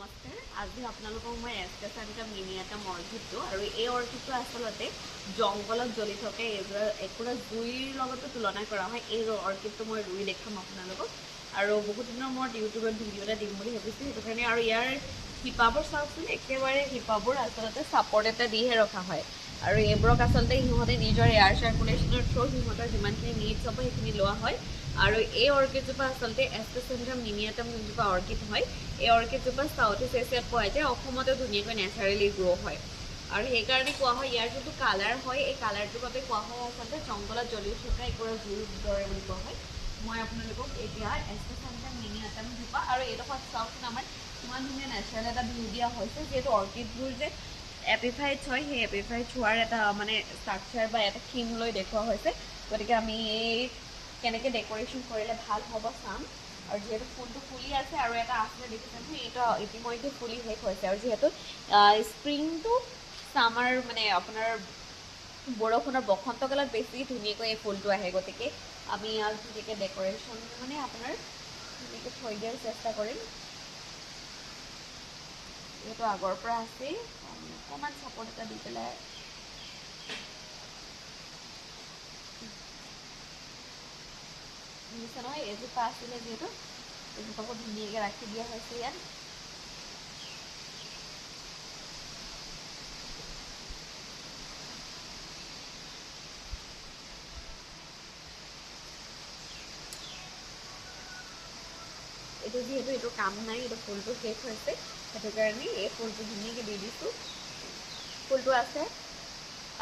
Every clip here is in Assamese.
নমস্কাৰ। আজি আপোনালোকক মই এস্কেচাৰিটা মিনিয়াটাম অৰ্কিডটো আৰু এই অৰ্কিডটো আচলতে জংঘলত জ্বলি থকা একুৰা জুইৰ লগতো তুলনা কৰা হয়। এই অৰ্কিডটো মই ৰুই দেখাম আপোনালোকক আৰু বহুত দিনৰ মূৰত ইউটিউবত ভিডিঅ' এটা দিম বুলি ভাবিছোঁ। সেইটো কাৰণে আৰু ইয়াৰ শিপাবোৰ চাওকচোন, একেবাৰে শিপাবোৰ আচলতে ছাপৰ্ট এটা দিহে ৰখা হয় আৰু এইবোৰক আচলতে সিহঁতে নিজৰ এয়াৰ চাৰ্কুলেশ্যনৰ থ্ৰু সিহঁতৰ যিমানখিনি নিডছ হ'ব সেইখিনি লোৱা হয়। আৰু এই অৰ্কিডজোপা আচলতে এস্কেচেন্ড্ৰাম মিনিয়াটাম যোনজোপা অৰ্কিড হয়, এই অৰ্কিডজোপা সাউথ ইষ্ট এছিয়াত পোৱা যায়, অসমতে ধুনীয়াকৈ নেচাৰেলি গ্ৰ' হয় আৰু সেইকাৰণে কোৱা হয় ইয়াৰ যোনটো কালাৰ হয়, এই কালাৰটোৰ বাবে কোৱা হয় আচলতে জংঘলত জ্বলি থকা একুৰা জুইৰ দৰে বুলি কোৱা হয়। মই আপোনালোকক এতিয়া এস্কেচেন্ড্ৰাম মিনিয়াটাম জোপা আৰু এইডোখৰত চাওকচোন, আমাৰ কিমান ধুনীয়া নেচাৰেল এটা ভিউ দিয়া হৈছে। যিহেতু অৰ্কিডবোৰ যে এপিফাইটছ হয়, সেই এপিফাইটছ হোৱাৰ এটা মানে ষ্ট্ৰাকচাৰ বা এটা থিম লৈ দেখুওৱা হৈছে। গতিকে আমি এই কেনেকৈ ডেক'ৰেশ্যন কৰিলে ভাল হ'ব চাম। আৰু যিহেতু ফুলটো ফুলি আছে আৰু এটা আছে দেখিছে নহয়, এইটো ইতিমধ্যে ফুলি শেষ হৈছে আৰু যিহেতু স্প্ৰিং টু ছামাৰ মানে আপোনাৰ বৰষুণৰ বসন্তকালত বেছি ধুনীয়াকৈ এই ফুলটো আহে। গতিকে আমি ইয়াক ধুনীয়াকৈ ডেক'ৰেশ্যন মানে আপোনাৰ ধুনীয়াকৈ থৈ দিয়াৰ চেষ্টা কৰিম। যিহেতু আগৰ পৰা আছেই, অকণমান ছাপৰ্ট এটা দি পেলাই বুজিছে নহয়, এজোপা আছিলে যিহেতু এজোপাকো ধুনীয়াকৈ ৰাখি দিয়া হৈছে ইয়াত। এইটো যিহেতু এইটো কাম নাই, এইটো ফুলটো শেষ হৈছে, সেইটো কাৰণে এই ফুলটো ধুনীয়াকৈ দি দিছোঁ। ফুলটো আছে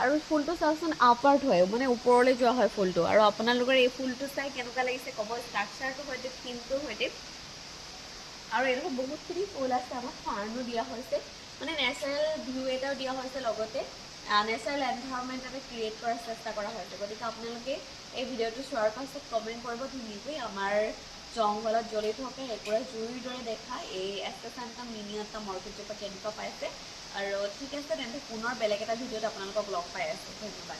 আৰু ফুলটো চাওকচোন, আপাৰ্ট হয় মানে ওপৰলৈ যোৱা হয় ফুলটো। আৰু আপোনালোকৰ এই ফুলটো চাই কেনেকুৱা লাগিছে ক'ব, ষ্ট্ৰাকচাৰটোৰ সৈতে থিমটোৰ সৈতে। আৰু এইটো বহুতখিনি ফুল আছে, আমাক ফাৰ্ণো দিয়া হৈছে, মানে নেচাৰেল ভিউ এটাও দিয়া হৈছে, লগতে নেচাৰেল এনভাইৰনমেণ্ট এটা ক্ৰিয়েট কৰাৰ চেষ্টা কৰা হৈছে। গতিকে আপোনালোকে এই ভিডিঅ'টো চোৱাৰ পাছত কমেণ্ট কৰিব ধুনীয়াকৈ, আমাৰ জংঘলত জ্বলি থকা একুৰা জুইৰ দৰে দেখা এই এস্কেচেন্ড্ৰাম মিনিয়াটাম অৰ্কিডজোপা কেনেকুৱা পাইছে। আৰু ঠিক আছে তেন্তে পুনৰ বেলেগ এটা ভিডিঅ'ত আপোনালোকক লগ পাই আছোঁ। ধন্যবাদ।